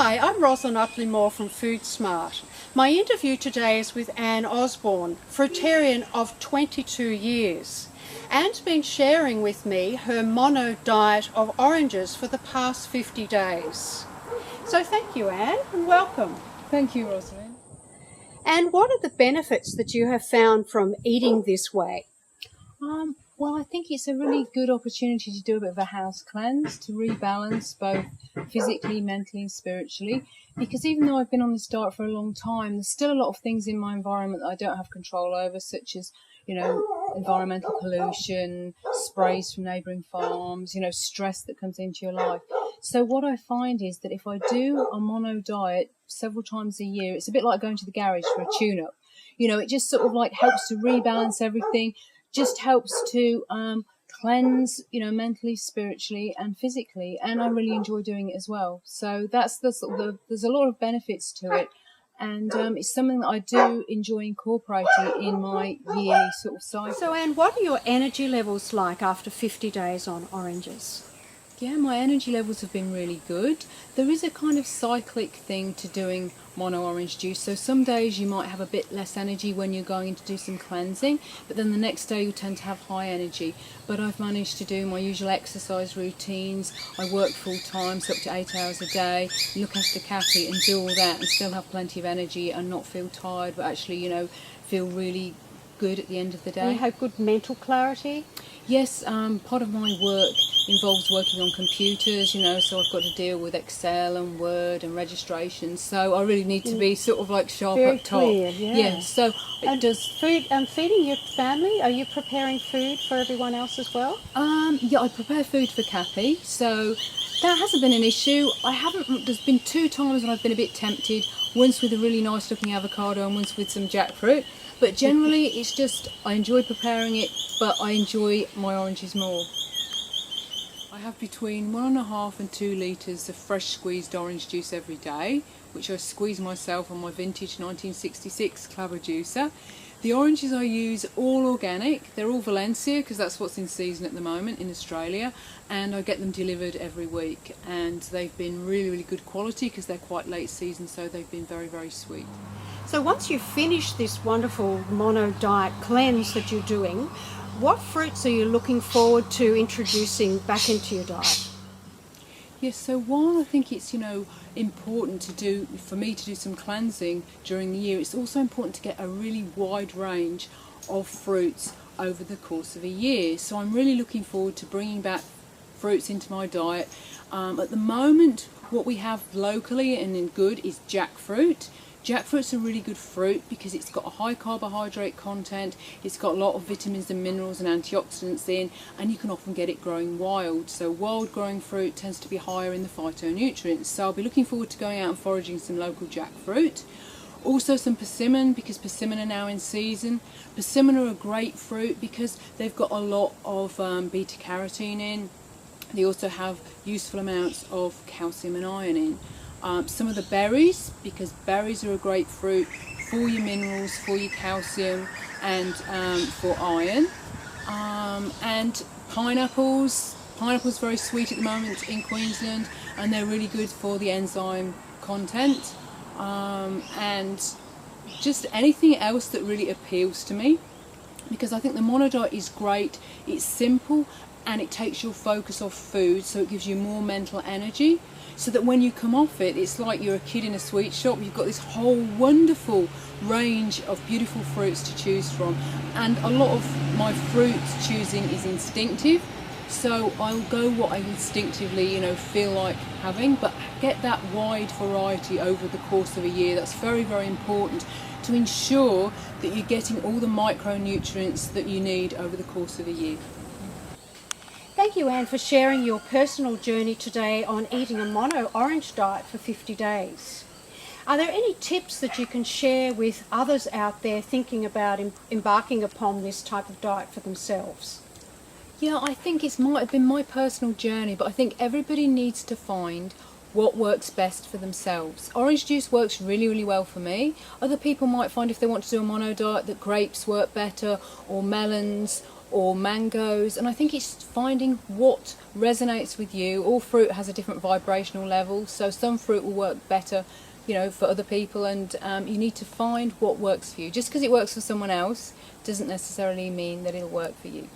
Hi, I'm Roslyn Uttleymoore from Food Smart. My interview today is with Anne Osborne, Fruitarian of 22 years. Anne's been sharing with me her mono diet of oranges for the past 50 days. So thank you, Anne, and welcome. Thank you, Roslyn. And what are the benefits that you have found from eating this way? Well, I think it's a really good opportunity to do a bit of a house cleanse, to rebalance both physically, mentally and spiritually, because even though I've been on this diet for a long time, there's still a lot of things in my environment that I don't have control over, such as, environmental pollution, sprays from neighbouring farms, stress that comes into your life. So what I find is that if I do a mono diet several times a year, it's a bit like going to the garage for a tune-up. It just sort of like helps to rebalance everything, just helps to cleanse, mentally, spiritually and physically, and I really enjoy doing it as well. So that's there's a lot of benefits to it, and it's something that I do enjoy incorporating in my yearly sort of cycle. So Anne, what are your energy levels like after 50 days on oranges? Yeah, my energy levels have been really good. There is a kind of cyclic thing to doing mono orange juice. So some days you might have a bit less energy when you're going to do some cleansing, but then the next day you tend to have high energy. But I've managed to do my usual exercise routines. I work full time, so up to 8 hours a day, look after Kathy and do all that and still have plenty of energy and not feel tired, but actually, feel really good at the end of the day. And you have good mental clarity? Yes, part of my work involves working on computers, so I've got to deal with Excel and Word and registrations, so I really need to be sort of like sharp Very up top. clear, yeah. So and does food and feeding your family, are you preparing food for everyone else as well? Yeah, I prepare food for Kathy, so that hasn't been an issue. There's been 2 times when I've been a bit tempted, once with a really nice looking avocado and once with some jackfruit. But generally, it's just, I enjoy preparing it, but I enjoy my oranges more. I have between 1.5 and 2 litres of fresh squeezed orange juice every day, which I squeeze myself on my vintage 1966 Clabber juicer. The oranges I use are all organic. They're all Valencia, because that's what's in season at the moment in Australia, and I get them delivered every week. And they've been really, really good quality because they're quite late season, so they've been very, very sweet. So once you finish this wonderful mono diet cleanse that you're doing, what fruits are you looking forward to introducing back into your diet? Yes, so while I think it's, important for me to do some cleansing during the year, it's also important to get a really wide range of fruits over the course of a year. So I'm really looking forward to bringing back fruits into my diet. At the moment, what we have locally and in good is jackfruit. Jackfruit's a really good fruit because it's got a high carbohydrate content, it's got a lot of vitamins and minerals and antioxidants in, and you can often get it growing wild. So wild growing fruit tends to be higher in the phytonutrients. So I'll be looking forward to going out and foraging some local jackfruit. Also some persimmon, because persimmon are now in season. Persimmon are a great fruit because they've got a lot of beta carotene in. They also have useful amounts of calcium and iron in. Some of the berries, because berries are a great fruit for your minerals, for your calcium and for iron. And pineapples. Pineapples are very sweet at the moment in Queensland, and they're really good for the enzyme content. And just anything else that really appeals to me, because I think the mono diet is great. It's simple and it takes your focus off food, so it gives you more mental energy, so that when you come off it, it's like you're a kid in a sweet shop. You've got this whole wonderful range of beautiful fruits to choose from, and a lot of my fruit choosing is instinctive, so I'll go what I instinctively feel like having, but get that wide variety over the course of a year. That's very, very important to ensure that you're getting all the micronutrients that you need over the course of a year. Thank you, Anne, for sharing your personal journey today on eating a mono orange diet for 50 days. Are there any tips that you can share with others out there thinking about embarking upon this type of diet for themselves? Yeah, I think it might have been my personal journey, but I think everybody needs to find what works best for themselves. Orange juice works really, really well for me. Other people might find, if they want to do a mono diet, that grapes work better, or melons, or mangoes, and I think it's finding what resonates with you. All fruit has a different vibrational level, so some fruit will work better, you know, for other people, and you need to find what works for you. Just because it works for someone else doesn't necessarily mean that it'll work for you.